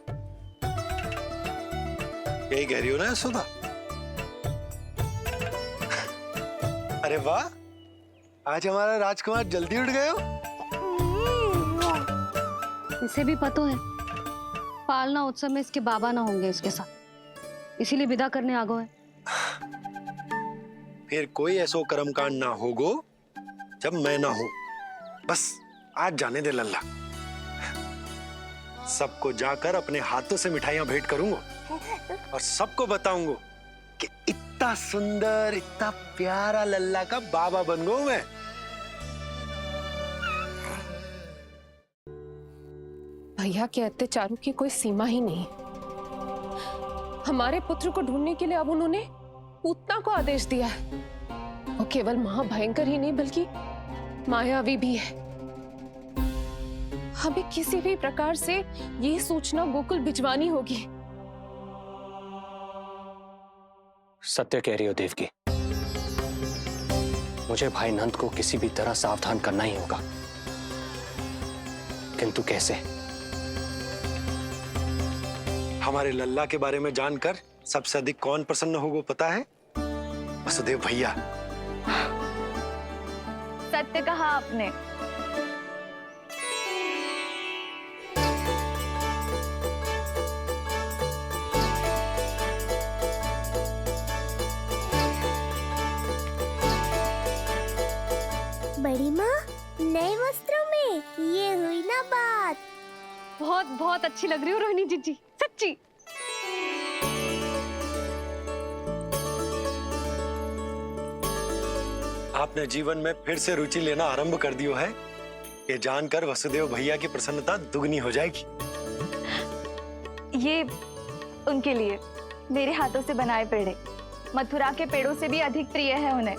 यही कह रही हो ना यशोदा? अरे वाह, आज हमारा राजकुमार जल्दी उठ गए हो। इसे भी पता है पालना उत्सव में इसके बाबा ना होंगे इसके साथ, इसीलिए विदा करने आ गए। फिर कोई ऐसो कर्मकांड ना होगो जब मैं ना हूं। बस आज जाने दे लल्ला, सबको जाकर अपने हाथों से मिठाइयां भेंट करूंगा और सबको बताऊंगा कि इतना इतना सुंदर, इतना प्यारा लल्ला का बाबा बन गया मैं। भैया के अत्याचारों की कोई सीमा ही नहीं। हमारे पुत्र को ढूंढने के लिए अब उन्होंने पूतना को आदेश दिया है। वो केवल महाभयंकर ही नहीं बल्कि मायावी भी है। हमें किसी भी प्रकार से ये सूचना गोकुल भिजवानी होगी। सत्य कह रही हो देवकी। मुझे भाई नंद को किसी भी तरह सावधान करना ही होगा, किंतु कैसे? हमारे लल्ला के बारे में जानकर सबसे अधिक कौन प्रसन्न होगा पता है? वसुदेव भैया। सत्य कहा आपने। बड़ी माँ, नए वस्त्रों में ये हुई ना बात। बहुत बहुत अच्छी लग रही हो रोहिणी जीजी, सच्ची। आपने जीवन में फिर से रुचि लेना आरंभ कर दियो है। ये जानकर वसुदेव भैया की प्रसन्नता दुगनी हो जाएगी। ये उनके लिए मेरे हाथों से बनाए पेड़े मथुरा के पेड़ों से भी अधिक प्रिय है उन्हें।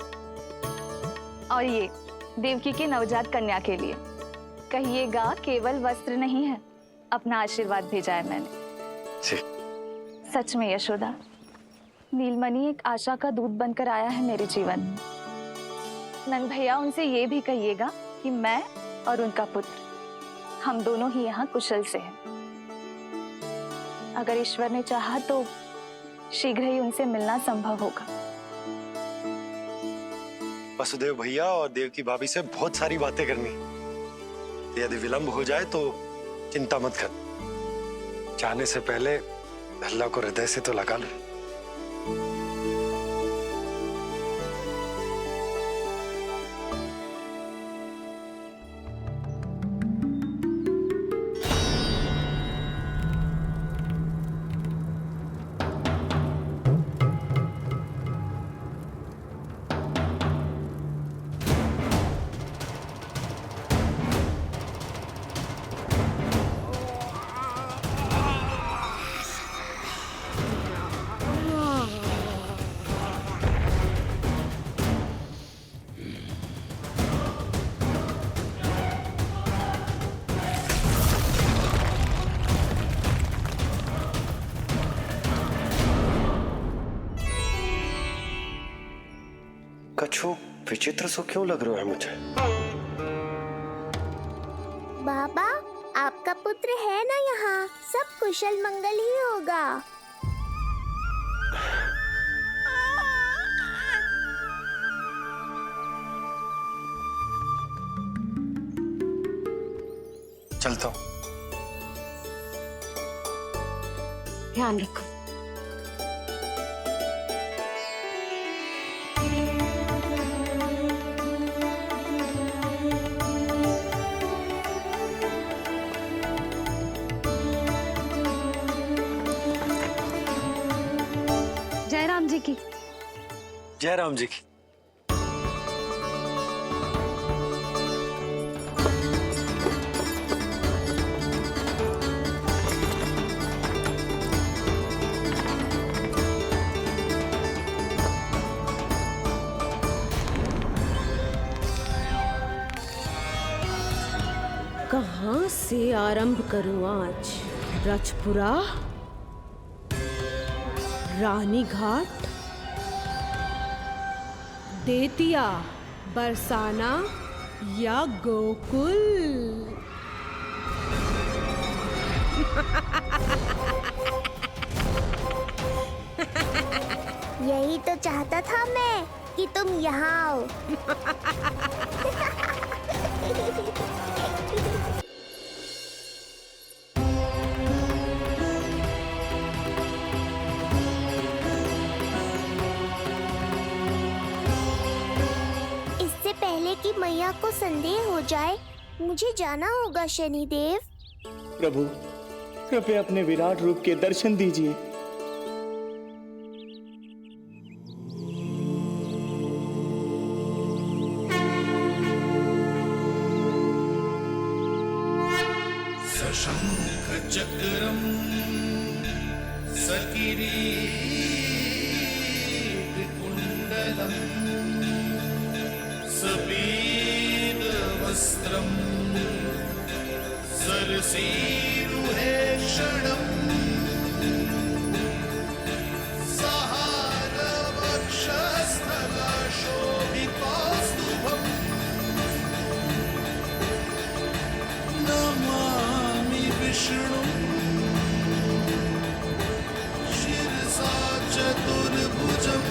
और ये देवकी की नवजात कन्या के लिए कहिएगा केवल वस्त्र नहीं है, अपना आशीर्वाद भेजा है मैंने। सच में यशोदा, नीलमणि एक आशा का दूत बनकर आया है मेरे जीवन में। नंद भैया, उनसे ये भी कहिएगा कि मैं और उनका पुत्र हम दोनों ही यहाँ कुशल से हैं। अगर ईश्वर ने चाहा तो शीघ्र ही उनसे मिलना संभव होगा। वसुदेव भैया और देवकी भाभी से बहुत सारी बातें करनी। यदि विलंब हो जाए तो चिंता मत कर। जाने से पहले अल्लाह को हृदय से तो लगा लो। कछु विचित्र सो क्यों लग रहा है मुझे? बाबा, आपका पुत्र है ना यहाँ, सब कुशल मंगल ही होगा। चलता हूँ। ध्यान रखो। जय राम जी की। जय राम जी की। कहाँ से आरंभ करूं आज? रजपुरा, रानी घाट, देतिया, बरसाना या गोकुल? यही तो चाहता था मैं कि तुम यहाँ आओ। इससे पहले कि मैया को संदेह हो जाए, मुझे जाना होगा शनिदेव। प्रभु, कृपया अपने विराट रूप के दर्शन दीजिए। चक्रम सकिरीटकुण्डलम् सपीतवस्त्रं सरसीरुहेक्षणम् सहारवक्षस्थलशोभितौस्तुभम् नमामि विष्णुं शिरसा चतुर्भुजम्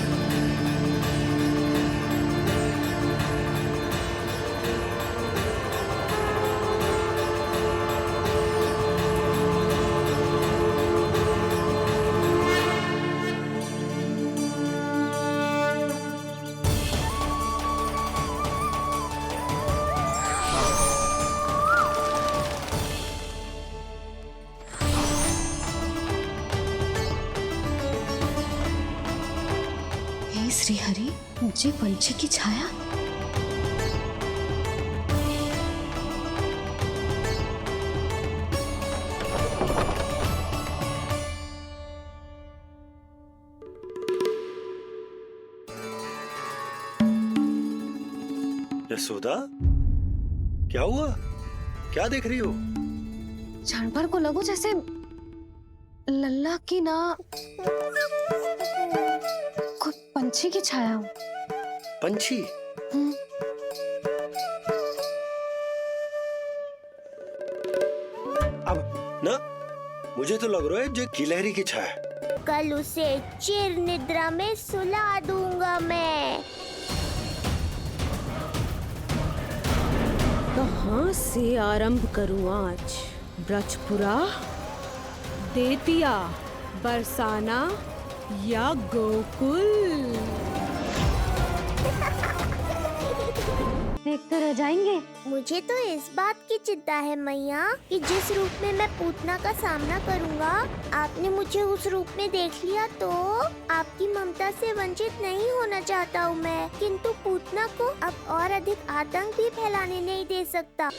श्री हरि, मुझे पंछी की छाया। यशोदा, क्या हुआ? क्या देख रही हो? क्षण भर को लगो जैसे लल्ला की ना कोई पंछी की छाया हो। पंछी? अब ना मुझे तो लग रहा है जो गिलहरी की छाया। कल उसे चिर निद्रा में सुला दूंगा मैं। कहाँ से आरंभ करूं आज? ब्रजपुरा, देतिया, बरसाना या गोकुल? देखते रह जाएंगे। मुझे तो इस बात की चिंता है मैया कि जिस रूप में मैं पूतना का सामना करूंगा, आपने मुझे उस रूप में देख लिया तो आपकी ममता से वंचित नहीं होना चाहता हूँ मैं, किंतु पूतना को अब और अधिक आतंक भी फैलाने नहीं दे सकता।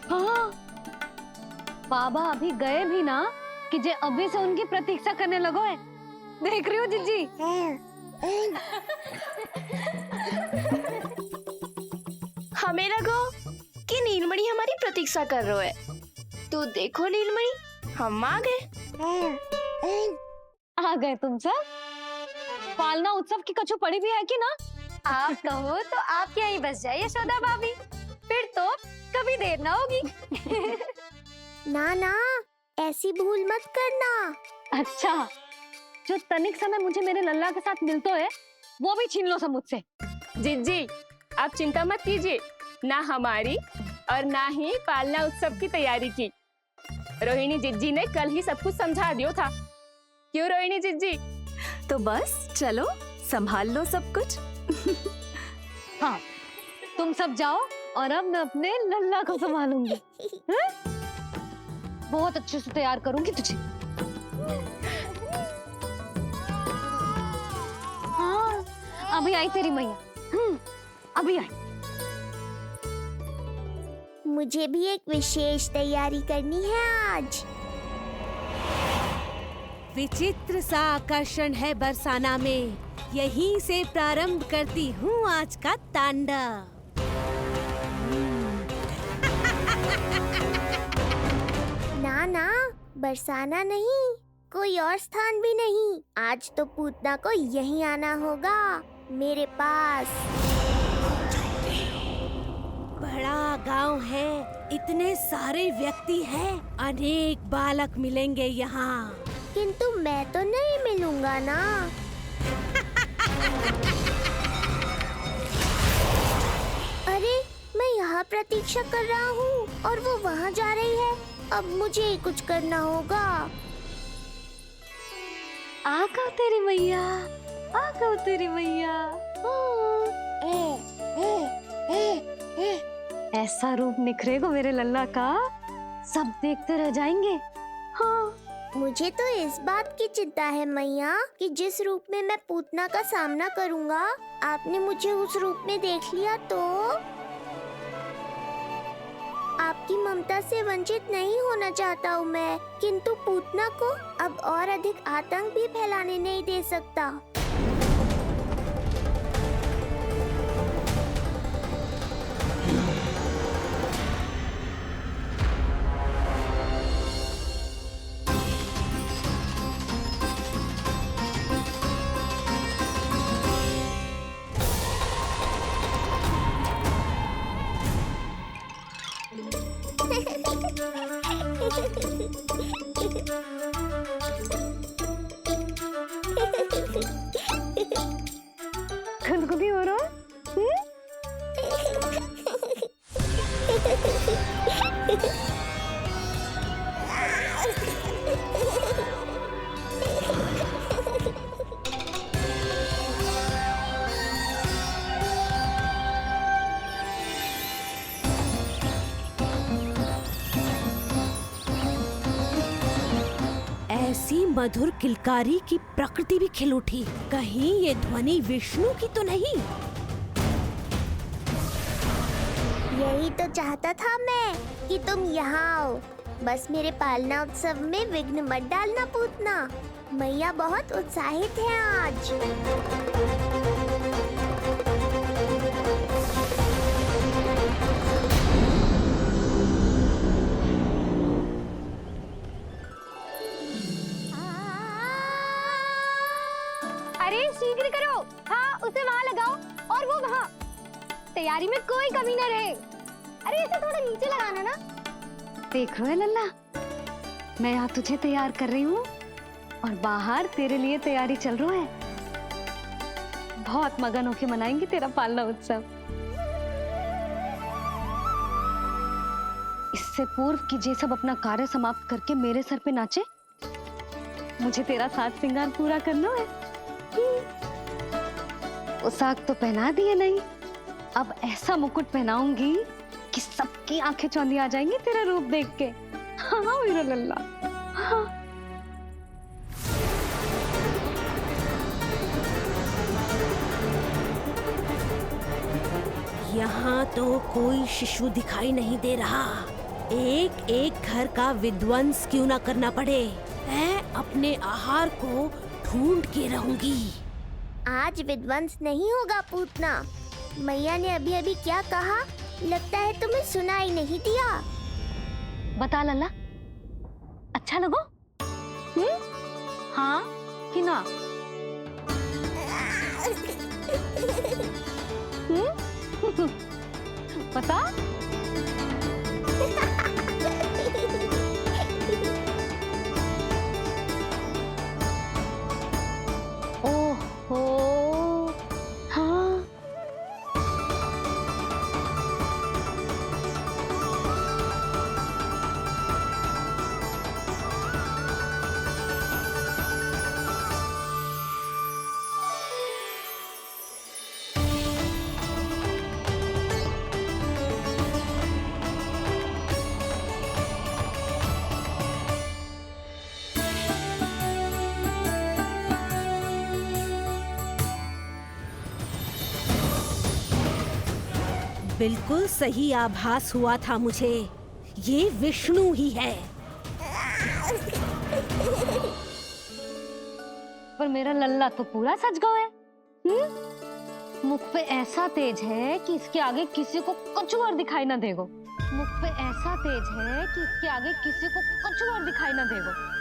हाँ, बाबा अभी गए भी ना कि जे अभी से उनकी प्रतीक्षा करने लगो है। देख रही हो जिज्जी? हमें लगो कि नीलमणि हमारी प्रतीक्षा कर रहे है, तो देखो नीलमणि, हम आ गए। आ गए तुम सब? पालना उत्सव की कछु पड़ी भी है कि ना? आप कहो तो आप यहीं बस जाइए यशोदा भाभी, फिर तो कभी देर ना होगी। ना ना, ऐसी भूल मत करना। अच्छा, जो तनिक समय मुझे मेरे लल्ला के साथ मिलते है वो भी छीन लो सब मुझसे। जिज्जी, आप चिंता मत कीजिए, ना हमारी और ना ही पालना उत्सव की तैयारी की। रोहिणी जिज्जी ने कल ही सब कुछ समझा दिया था। क्यों रोहिणी जिज्जी? तो बस चलो संभाल लो सब कुछ। हाँ, तुम सब जाओ और अब मैं अपने लल्ला को संभालूंगी। बहुत अच्छे से तैयार करूंगी तुझे। हाँ, अभी आई तेरी मैया। अभी आई। मुझे भी एक विशेष तैयारी करनी है आज। विचित्र सा आकर्षण है बरसाना में, यहीं से प्रारंभ करती हूँ आज का तांडव। ना ना, बरसाना नहीं, कोई और स्थान भी नहीं। आज तो पूतना को यहीं आना होगा, मेरे पास। बड़ा गांव है, इतने सारे व्यक्ति हैं, अनेक बालक मिलेंगे यहाँ। किंतु मैं तो नहीं मिलूंगा ना। अरे, मैं यहाँ प्रतीक्षा कर रहा हूँ और वो वहाँ जा रही है। अब मुझे ही कुछ करना होगा। आ कहो तेरी मैया, आ कहो तेरी मैया। ऐसा रूप निखरेगा मेरे लल्ला का, सब देखते रह जाएंगे। हाँ, मुझे तो इस बात की चिंता है मैया कि जिस रूप में मैं पूतना का सामना करूंगा, आपने मुझे उस रूप में देख लिया तो आपकी ममता से वंचित नहीं होना चाहता हूँ मैं, किंतु पूतना को अब और अधिक आतंक भी फैलाने नहीं दे सकता। गुदगुदी हो रहा है? ऐसी मधुर किलकारी की प्रकृति भी खिल उठी। कहीं ये ध्वनि विष्णु की तो नहीं? यही तो चाहता था मैं कि तुम यहाँ आओ। बस मेरे पालना उत्सव में विघ्न मत डालना पूतना। मैया बहुत उत्साहित है आज। अरे शीघ्र करो, हाँ उसे वहाँ लगाओ और वो वहाँ। तैयारी में कोई कमी न रहे। अरे इसे थोड़ा नीचे लगाना ना। देख रहे हो लल्ला, मैं यहाँ तुझे तैयार कर रही हूँ और बाहर तेरे लिए तैयारी चल रहा है। बहुत मगन होके मनाएंगे तेरा पालना उत्सव। इससे पूर्व कि जे सब अपना कार्य समाप्त करके मेरे सर पे नाचे, मुझे तेरा साज श्रृंगार पूरा करना है। पोशाक तो पहना दिए नहीं, अब ऐसा मुकुट पहनाऊंगी कि सबकी आंखें चौंधी आ जाएंगी तेरा रूप देख के। हाँ मेरा लल्ला, हाँ। यहाँ तो कोई शिशु दिखाई नहीं दे रहा। एक एक घर का विध्वंस क्यों ना करना पड़े, मैं अपने आहार को ढूंढ के रहूंगी। आज विध्वंस नहीं होगा पूतना। मैया ने अभी अभी क्या कहा, लगता है तुम्हें सुनाई नहीं दिया। बता लल्ला, अच्छा लगो? हाँ कि ना? बता। ओहो, हाँ। बिल्कुल सही आभास हुआ था मुझे, ये विष्णु ही है। पर मेरा लल्ला तो पूरा सज गया है। मुख पे ऐसा तेज है कि इसके आगे किसी को कुछ और दिखाई ना देगो। मुख पे ऐसा तेज है कि इसके आगे किसी को कुछ और दिखाई ना देगो।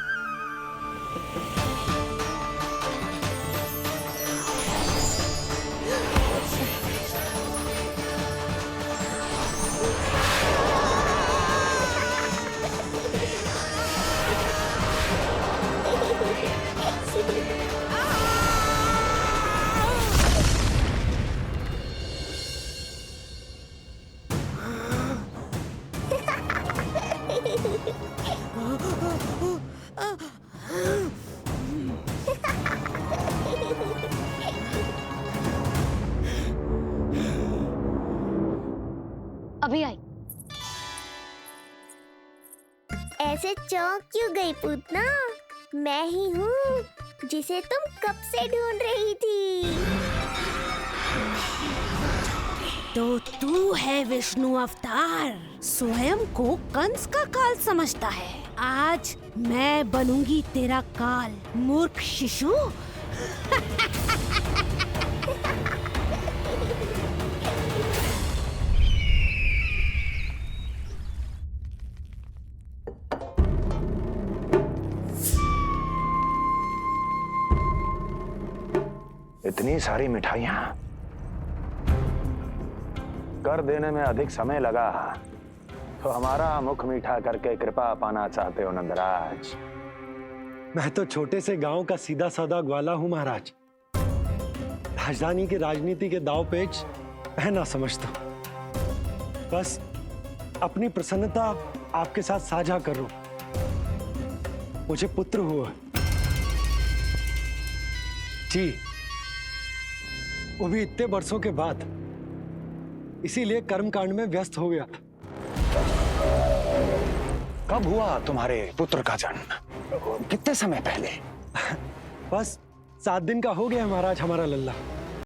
अभी आई। ऐसे चौंक क्यों गई पूतना? मैं ही हूँ जिसे तुम कब से ढूंढ रही थी। तो तू है विष्णु अवतार, स्वयं को कंस का काल समझता है। आज मैं बनूंगी तेरा काल, मूर्ख शिशु। इतनी सारी मिठाइयां कर देने में अधिक समय लगा तो हमारा मुख मीठा करके कृपा पाना चाहते हो नंदराज? मैं तो छोटे से गांव का सीधा साधा ग्वाला हूं महाराज। राजधानी की राजनीति के दाव पेच मैं ना समझता। बस अपनी प्रसन्नता आपके साथ साझा कर रहा हूं। मुझे पुत्र हुआ जी, वो भी इतने वर्षों के बाद, इसीलिए कर्मकांड में व्यस्त हो गया। कब हुआ तुम्हारे पुत्र का जन्म? कितने समय पहले? बस 7 दिन का हो गया महाराज हमारा लल्ला।